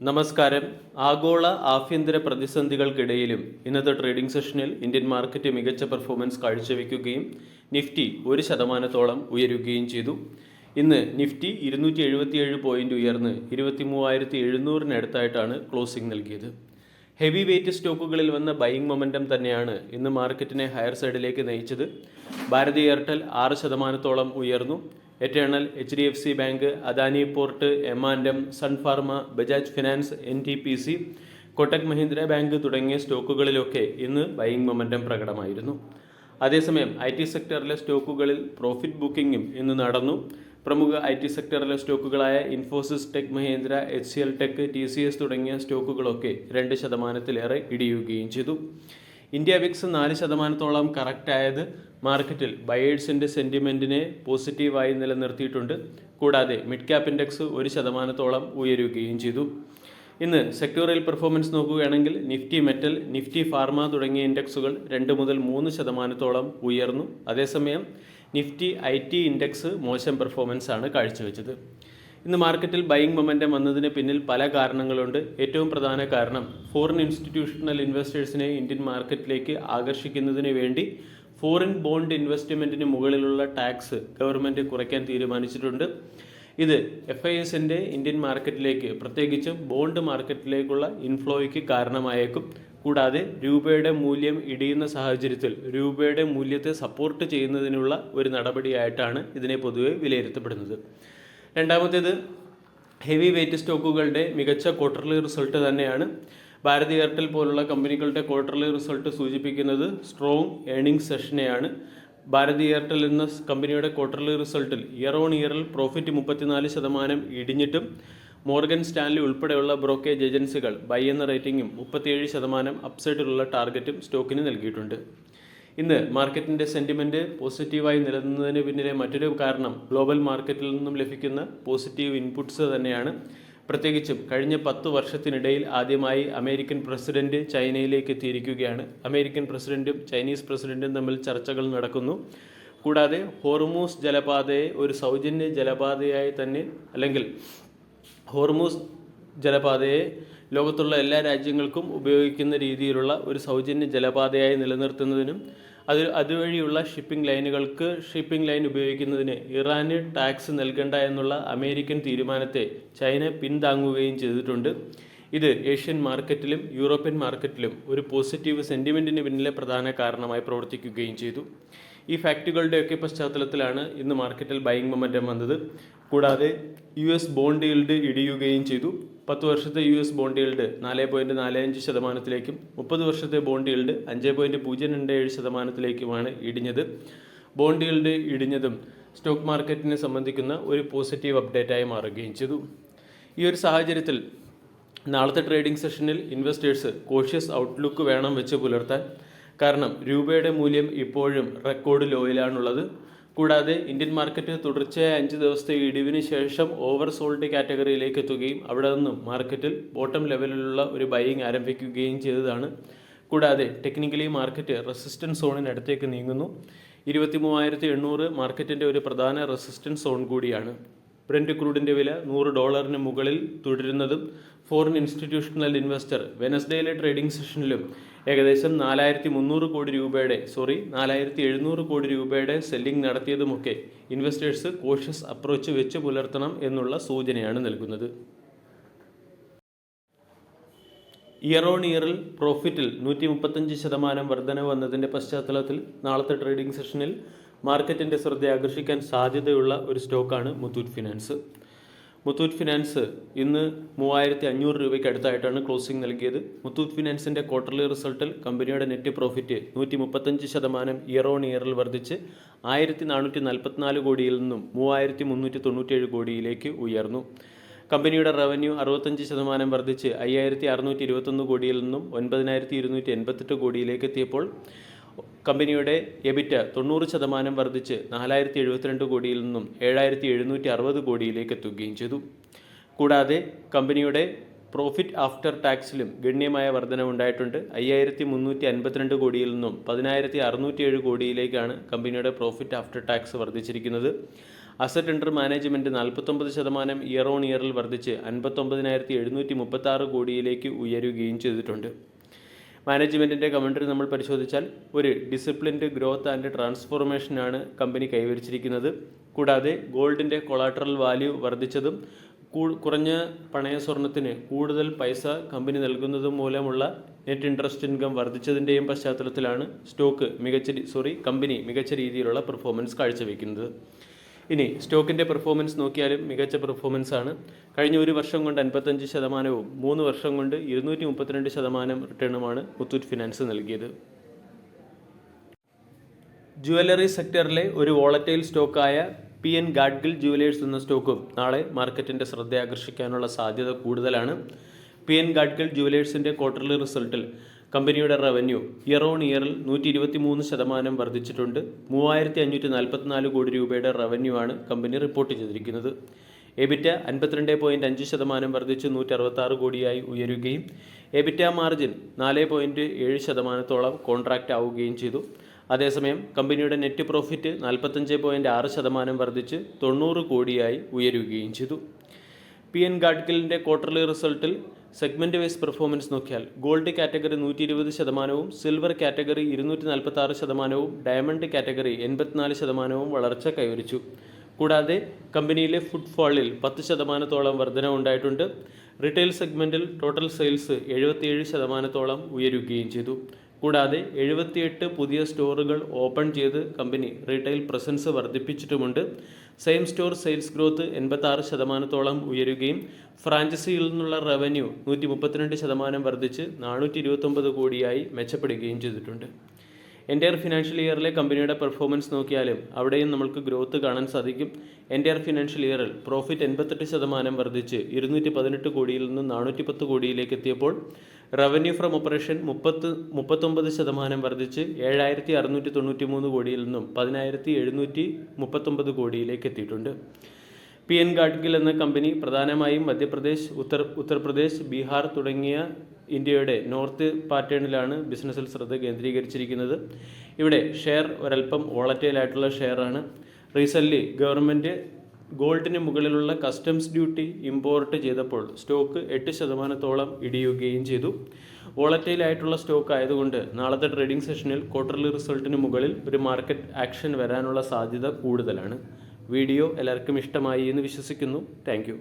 നമസ്കാരം. ആഗോള ആഭ്യന്തര പ്രതിസന്ധികൾക്കിടയിലും ഇന്നത്തെ ട്രേഡിംഗ് സെഷനിൽ ഇന്ത്യൻ മാർക്കറ്റ് മികച്ച പെർഫോമൻസ് കാഴ്ചവെക്കുകയും നിഫ്റ്റി 1% ഉയരുകയും ചെയ്തു. ഇന്ന് നിഫ്റ്റി 277 പോയിന്റ് ഉയർന്ന് 23,700-അടുത്തായിട്ടാണ് ക്ലോസിംഗ് നൽകിയത്. ഹെവി വെയ്റ്റ് സ്റ്റോക്കുകളിൽ വന്ന ബൈയിങ് മൊമെൻറ്റം തന്നെയാണ് ഇന്ന് മാർക്കറ്റിനെ ഹയർ സൈഡിലേക്ക് നയിച്ചത്. ഭാരതി എയർടെൽ 6% ഉയർന്നു. Eternal, HDFC bank, Adani port, എം&എം, sun pharma, Bajaj finance, NTPC, Kotak Mahindra bank തുടങ്ങിയ സ്റ്റോക്കുകളിലൊക്കെ ഇന്ന് ബൈയിങ് മൊമെൻറ്റം പ്രകടമായിരുന്നു. അതേസമയം IT സെക്ടറിലെ സ്റ്റോക്കുകളിൽ പ്രോഫിറ്റ് ബുക്കിംഗും ഇന്ന് നടന്നു. പ്രമുഖ IT സെക്ടറിലെ സ്റ്റോക്കുകളായ Infosys, tech Mahindra, HCL tech, TCS തുടങ്ങിയ സ്റ്റോക്കുകളൊക്കെ 2%-ലേറെ ഇടിയുകയും ചെയ്തു. ഇന്ത്യ വിക്സ് 4%-ഓളം കറക്റ്റായത് മാർക്കറ്റിൽ ബയേഴ്സിൻ്റെ സെൻറ്റിമെൻറ്റിനെ പോസിറ്റീവായി നിലനിർത്തിയിട്ടുണ്ട്. കൂടാതെ മിഡ് ക്യാപ് ഇൻഡെക്സ് 1%-ഓളം ഉയരുകയും ചെയ്തു. ഇന്ന് സെക്ടോറിയൽ പെർഫോമൻസ് നോക്കുകയാണെങ്കിൽ നിഫ്റ്റി മെറ്റൽ, നിഫ്റ്റി ഫാർമ തുടങ്ങിയ ഇൻഡെക്സുകൾ 2-3% ഉയർന്നു. അതേസമയം നിഫ്റ്റി IT ഇൻഡെക്സ് മോശം പെർഫോമൻസാണ് കാഴ്ചവെച്ചത്. ഇന്ന് മാർക്കറ്റിൽ ബൈയിങ് മൊമെൻറ്റം വന്നതിന് പിന്നിൽ പല കാരണങ്ങളുണ്ട്. ഏറ്റവും പ്രധാന കാരണം ഫോറിൻ ഇൻസ്റ്റിറ്റ്യൂഷണൽ ഇൻവെസ്റ്റേഴ്സിനെ ഇന്ത്യൻ മാർക്കറ്റിലേക്ക് ആകർഷിക്കുന്നതിന് വേണ്ടി ഫോറിൻ ബോണ്ട് ഇൻവെസ്റ്റ്മെൻറ്റിന് മുകളിലുള്ള ടാക്സ് ഗവൺമെൻറ് കുറയ്ക്കാൻ തീരുമാനിച്ചിട്ടുണ്ട്. ഇത് FISൻ്റെ ഇന്ത്യൻ മാർക്കറ്റിലേക്ക്, പ്രത്യേകിച്ചും ബോണ്ട് മാർക്കറ്റിലേക്കുള്ള ഇൻഫ്ലോയ്ക്ക് കാരണമായേക്കും. കൂടാതെ രൂപയുടെ മൂല്യം ഇടിയുന്ന സാഹചര്യത്തിൽ രൂപയുടെ മൂല്യത്തെ സപ്പോർട്ട് ചെയ്യുന്നതിനുള്ള ഒരു നടപടിയായിട്ടാണ് ഇതിനെ പൊതുവെ വിലയിരുത്തപ്പെടുന്നത്. രണ്ടാമത്തേത് ഹെവി വെയ്റ്റ് സ്റ്റോക്കുകളുടെ മികച്ച ക്വാർട്ടർലി റിസൾട്ട് തന്നെയാണ്. ഭാരതി എയർടെൽ പോലുള്ള കമ്പനികളുടെ ക്വാർട്ടർലി റിസൾട്ട് സൂചിപ്പിക്കുന്നത് സ്ട്രോങ് ഏർണിംഗ്സ് സെഷനെയാണ്. ഭാരതി എയർടെൽ എന്ന കമ്പനിയുടെ ക്വാർട്ടർലി റിസൾട്ടിൽ ഇയറിൽ പ്രോഫിറ്റ് 34% ഇടിഞ്ഞിട്ടും മോർഗൻ സ്റ്റാൻലി ഉൾപ്പെടെയുള്ള ബ്രോക്കേജ് ഏജൻസികൾ ബൈ എന്ന റേറ്റിംഗും 37% അപ്സൈഡിലുള്ള ടാർഗറ്റും സ്റ്റോക്കിന് നൽകിയിട്ടുണ്ട്. ഇന്ന് മാർക്കറ്റിൻ്റെ സെൻറ്റിമെൻറ്റ് പോസിറ്റീവായി നിലനിന്നതിന് പിന്നിലെ മറ്റൊരു കാരണം ഗ്ലോബൽ മാർക്കറ്റിൽ നിന്നും ലഭിക്കുന്ന പോസിറ്റീവ് ഇൻപുട്സ് തന്നെയാണ്. പ്രത്യേകിച്ചും കഴിഞ്ഞ 10 വർഷത്തിനിടയിൽ ആദ്യമായി അമേരിക്കൻ പ്രസിഡന്റ് ചൈനയിലേക്ക് എത്തിയിരിക്കുകയാണ്. അമേരിക്കൻ പ്രസിഡന്റും ചൈനീസ് പ്രസിഡന്റും തമ്മിൽ ചർച്ചകൾ നടക്കുന്നു. കൂടാതെ ഹോർമൂസ് ജലപാതയെ ഒരു സൗജന്യ ജലപാതയായി തന്നെ, അല്ലെങ്കിൽ ഹോർമൂസ് ജലപാതയെ ലോകത്തുള്ള എല്ലാ രാജ്യങ്ങൾക്കും ഉപയോഗിക്കുന്ന രീതിയിലുള്ള ഒരു സൗജന്യ ജലപാതയായി നിലനിർത്തുന്നതിനും അതുവഴിയുള്ള ഷിപ്പിംഗ് ലൈൻ ഉപയോഗിക്കുന്നതിന് ഇറാന് ടാക്സ് നൽകേണ്ട എന്നുള്ള അമേരിക്കൻ തീരുമാനത്തെ ചൈന പിന്താങ്ങുകയും ചെയ്തിട്ടുണ്ട്. ഇത് ഏഷ്യൻ മാർക്കറ്റിലും യൂറോപ്യൻ മാർക്കറ്റിലും ഒരു പോസിറ്റീവ് സെൻറ്റിമെൻറ്റിന് പിന്നിലെ പ്രധാന കാരണമായി പ്രവർത്തിക്കുകയും ചെയ്തു. ഈ ഫാക്റ്റുകളുടെയൊക്കെ പശ്ചാത്തലത്തിലാണ് ഇന്ന് മാർക്കറ്റിൽ ബൈയിങ് മൊമെൻറ്റം വന്നത്. കൂടാതെ US ബോണ്ട് ഈൽഡ് ഇടിയുകയും ചെയ്തു. 10 വർഷത്തെ US ബോണ്ട് ഈൽഡ് 4.45%-ലേക്കും 30 വർഷത്തെ ബോണ്ട് ഈൽഡ് 5.027%-ലേക്കുമാണ് ഇടിഞ്ഞത്. ബോണ്ട് ഈൽഡ് ഇടിഞ്ഞതും സ്റ്റോക്ക് മാർക്കറ്റിനെ സംബന്ധിക്കുന്ന ഒരു പോസിറ്റീവ് അപ്ഡേറ്റായി മാറുകയും ചെയ്തു. ഈ ഒരു സാഹചര്യത്തിൽ നാളത്തെ ട്രേഡിംഗ് സെഷനിൽ ഇൻവെസ്റ്റേഴ്സ് കോഷ്യസ് ഔട്ട്ലുക്ക് വേണം വെച്ച് പുലർത്താൻ. കാരണം രൂപയുടെ മൂല്യം ഇപ്പോഴും റെക്കോർഡ് ലോയിലാണുള്ളത്. കൂടാതെ ഇന്ത്യൻ മാർക്കറ്റ് തുടർച്ചയായ 5 ദിവസത്തെ ഇടിവിന് ശേഷം ഓവർ സോൾഡ് കാറ്റഗറിയിലേക്ക് എത്തുകയും അവിടെ നിന്നും മാർക്കറ്റിൽ ബോട്ടം ലെവലിലുള്ള ഒരു ബൈയിങ് ആരംഭിക്കുകയും ചെയ്തതാണ്. കൂടാതെ ടെക്നിക്കലി മാർക്കറ്റ് റെസിസ്റ്റൻസ് സോണിനടുത്തേക്ക് നീങ്ങുന്നു. 23,800 മാർക്കറ്റിൻ്റെ ഒരു പ്രധാന റെസിസ്റ്റൻസ് സോൺ കൂടിയാണ്. ബ്രന്റ് ക്രൂഡിൻ്റെ വില $100 മുകളിൽ തുടരുന്നതും ഫോറിൻ ഇൻസ്റ്റിറ്റ്യൂഷണൽ ഇൻവെസ്റ്റർ വെനസ്ഡേയിലെ ട്രേഡിംഗ് സെഷനിലും ഏകദേശം 4,700 കോടി രൂപയുടെ സെല്ലിംഗ് നടത്തിയതുമൊക്കെ ഇൻവെസ്റ്റേഴ്സ് കോഷ്യസ് അപ്രോച്ച് വെച്ച് പുലർത്തണം എന്നുള്ള സൂചനയാണ് നൽകുന്നത്. ഇയറിൽ പ്രോഫിറ്റിൽ 135% വർധനവ് വന്നതിൻ്റെ പശ്ചാത്തലത്തിൽ നാളത്തെ ട്രേഡിംഗ് സെഷനിൽ മാർക്കറ്റിൻ്റെ ശ്രദ്ധ ആകർഷിക്കാൻ സാധ്യതയുള്ള ഒരു സ്റ്റോക്കാണ് മുത്തൂറ്റ് ഫിനാൻസ്. മുത്തൂറ്റ് ഫിനാൻസ് ഇന്ന് 3,500 രൂപയ്ക്ക് അടുത്തായിട്ടാണ് ക്ലോസിംഗ് നൽകിയത്. മുത്തൂറ്റ് ഫിനാൻസിൻ്റെ ക്വാർട്ടർലി റിസൾട്ടിൽ കമ്പനിയുടെ നെറ്റ് പ്രോഫിറ്റ് 135% ഇയറിൽ വർദ്ധിച്ച് 1,444 കോടിയിൽ നിന്നും 3,397 കോടിയിലേക്ക് ഉയർന്നു. കമ്പനിയുടെ റവന്യൂ 65% വർദ്ധിച്ച് 5,621 കോടിയിൽ നിന്നും 9,288 കോടിയിലേക്ക് എത്തിയപ്പോൾ കമ്പനിയുടെ എബിറ്റ 90% വർദ്ധിച്ച് 4,072 കോടിയിൽ നിന്നും 7,760 കോടിയിലേക്ക് എത്തുകയും ചെയ്തു. കൂടാതെ കമ്പനിയുടെ പ്രോഫിറ്റ് ആഫ്റ്റർ ടാക്സിലും ഗണ്യമായ വർധനവുണ്ടായിട്ടുണ്ട്. 5,352 കോടിയിൽ നിന്നും 10,607 കോടിയിലേക്കാണ് കമ്പനിയുടെ പ്രോഫിറ്റ് ആഫ്റ്റർ ടാക്സ് വർദ്ധിച്ചിരിക്കുന്നത്. Asset under management 49% year on ഇയറിൽ വർദ്ധിച്ച് 59,736 കോടിയിലേക്ക് ഉയരുകയും ചെയ്തിട്ടുണ്ട്. മാനേജ്മെൻറ്റിൻ്റെ കമൻട്രി നമ്മൾ പരിശോധിച്ചാൽ ഒരു ഡിസിപ്ലിൻഡ് ഗ്രോത്ത് ആൻഡ് ട്രാൻസ്ഫോർമേഷനാണ് കമ്പനി കൈവരിച്ചിരിക്കുന്നത്. കൂടാതെ ഗോൾഡിൻ്റെ കൊളാട്രൽ വാല്യൂ വർദ്ധിച്ചതും കുറഞ്ഞ പണയ സ്വർണത്തിന് കൂടുതൽ പൈസ കമ്പനി നൽകുന്നതും മൂലമുള്ള നെറ്റ് ഇൻട്രസ്റ്റ് ഇൻകം വർദ്ധിച്ചതിൻ്റെയും പശ്ചാത്തലത്തിലാണ് കമ്പനി മികച്ച രീതിയിലുള്ള പെർഫോമൻസ് കാഴ്ചവെക്കുന്നത്. ഇനി സ്റ്റോക്കിൻ്റെ പെർഫോമൻസ് നോക്കിയാലും മികച്ച പെർഫോമൻസ് ആണ്. കഴിഞ്ഞ ഒരു വർഷം കൊണ്ട് 55%, 3 വർഷം കൊണ്ട് 232% റിട്ടേണുമാണ് മുത്തൂറ്റ് ഫിനാൻസ് നൽകിയത്. ജുവലറി സെക്ടറിലെ ഒരു വോളറ്റൈൽ സ്റ്റോക്കായ PN ഗാഡ്ഗിൽ ജുവലേഴ്സ് എന്ന സ്റ്റോക്കും നാളെ മാർക്കറ്റിൻ്റെ ശ്രദ്ധയാകർഷിക്കാനുള്ള സാധ്യത കൂടുതലാണ്. PN ഗാഡ്ഗിൽ ജുവലേഴ്സിൻ്റെ ക്വാർട്ടർലി റിസൾട്ടിൽ കമ്പനിയുടെ റവന്യൂ ഇയർ ഓൺ ഇയറിൽ 123% വർദ്ധിച്ചിട്ടുണ്ട്. 3,544 കോടി രൂപയുടെ റവന്യൂ ആണ് കമ്പനി റിപ്പോർട്ട് ചെയ്തിരിക്കുന്നത്. എബിറ്റ 52.5% വർദ്ധിച്ച് 166 കോടിയായി ഉയരുകയും എബിറ്റ മാർജിൻ 4.7%-ഓളം കോൺട്രാക്റ്റ് ആവുകയും ചെയ്തു. അതേസമയം കമ്പനിയുടെ നെറ്റ് പ്രോഫിറ്റ് 45.6% വർദ്ധിച്ച് 90 കോടിയായി ഉയരുകയും ചെയ്തു. PN ഗാഡ്ഗിലിൻ്റെ ക്വാർട്ടർലി റിസൾട്ടിൽ സെഗ്മെൻറ്റ് വൈസ് പെർഫോമൻസ് നോക്കിയാൽ gold category 120%, silver category 246%, diamond category 84% വളർച്ച കൈവരിച്ചു. കൂടാതെ കമ്പനിയിലെ ഫുട്ഫോളിൽ 10%-ഓളം വർധന ഉണ്ടായിട്ടുണ്ട്. റീറ്റെയിൽ സെഗ്മെൻറ്റിൽ ടോട്ടൽ സെയിൽസ് 77%-ഓളം ഉയരുകയും ചെയ്തു. കൂടാതെ 78 പുതിയ സ്റ്റോറുകൾ ഓപ്പൺ ചെയ്ത് കമ്പനി റീറ്റെയിൽ പ്രസൻസ് വർദ്ധിപ്പിച്ചിട്ടുമുണ്ട്. സെയിം സ്റ്റോർ സെയിൽസ് ഗ്രോത്ത് 86%-ഓളം ഉയരുകയും ഫ്രാഞ്ചൈസിയിൽ നിന്നുള്ള റവന്യൂ 132% വർദ്ധിച്ച് 429 കോടിയായി മെച്ചപ്പെടുകയും ചെയ്തിട്ടുണ്ട്. എൻ്റയർ ഫിനാൻഷ്യൽ ഇയറിലെ കമ്പനിയുടെ പെർഫോമൻസ് നോക്കിയാലും അവിടെയും നമ്മൾക്ക് ഗ്രോത്ത് കാണാൻ സാധിക്കും. എൻ്റയർ ഫിനാൻഷ്യൽ ഇയറിൽ പ്രോഫിറ്റ് 88% വർദ്ധിച്ച് 218 കോടിയിൽ നിന്ന് 410 കോടിയിലേക്ക് എത്തിയപ്പോൾ റവന്യൂ ഫ്രം ഓപ്പറേഷൻ 39% വർദ്ധിച്ച് 7,693 കോടിയിൽ നിന്നും 10,739 കോടിയിലേക്ക് എത്തിയിട്ടുണ്ട്. PN ഗാഡ്ഗിൽ എന്ന കമ്പനി പ്രധാനമായും മധ്യപ്രദേശ്, ഉത്തർപ്രദേശ്, ബീഹാർ തുടങ്ങിയ ഇന്ത്യയുടെ നോർത്ത് പാറ്റേണിലാണ് ബിസിനസ്സിൽ ശ്രദ്ധ കേന്ദ്രീകരിച്ചിരിക്കുന്നത്. ഇവിടെ ഷെയർ ഒരൽപ്പം വോളറ്റൈലായിട്ടുള്ള ഷെയറാണ്. റീസെൻ്റ്ലി ഗവൺമെൻറ് ഗോൾഡിന് മുകളിലുള്ള കസ്റ്റംസ് ഡ്യൂട്ടി ഇമ്പോർട്ട് ചെയ്തപ്പോൾ സ്റ്റോക്ക് 8%-ഓളം ഇടിയുകയും ചെയ്തു. വോളറ്റൈലായിട്ടുള്ള സ്റ്റോക്ക് ആയതുകൊണ്ട് നാളത്തെ ട്രേഡിംഗ് സെഷനിൽ ക്വാർട്ടർലി റിസൾട്ടിന് മുകളിൽ ഒരു മാർക്കറ്റ് ആക്ഷൻ വരാനുള്ള സാധ്യത കൂടുതലാണ്. വീഡിയോ എല്ലാവർക്കും ഇഷ്ടമായി എന്ന് വിശ്വസിക്കുന്നു. താങ്ക്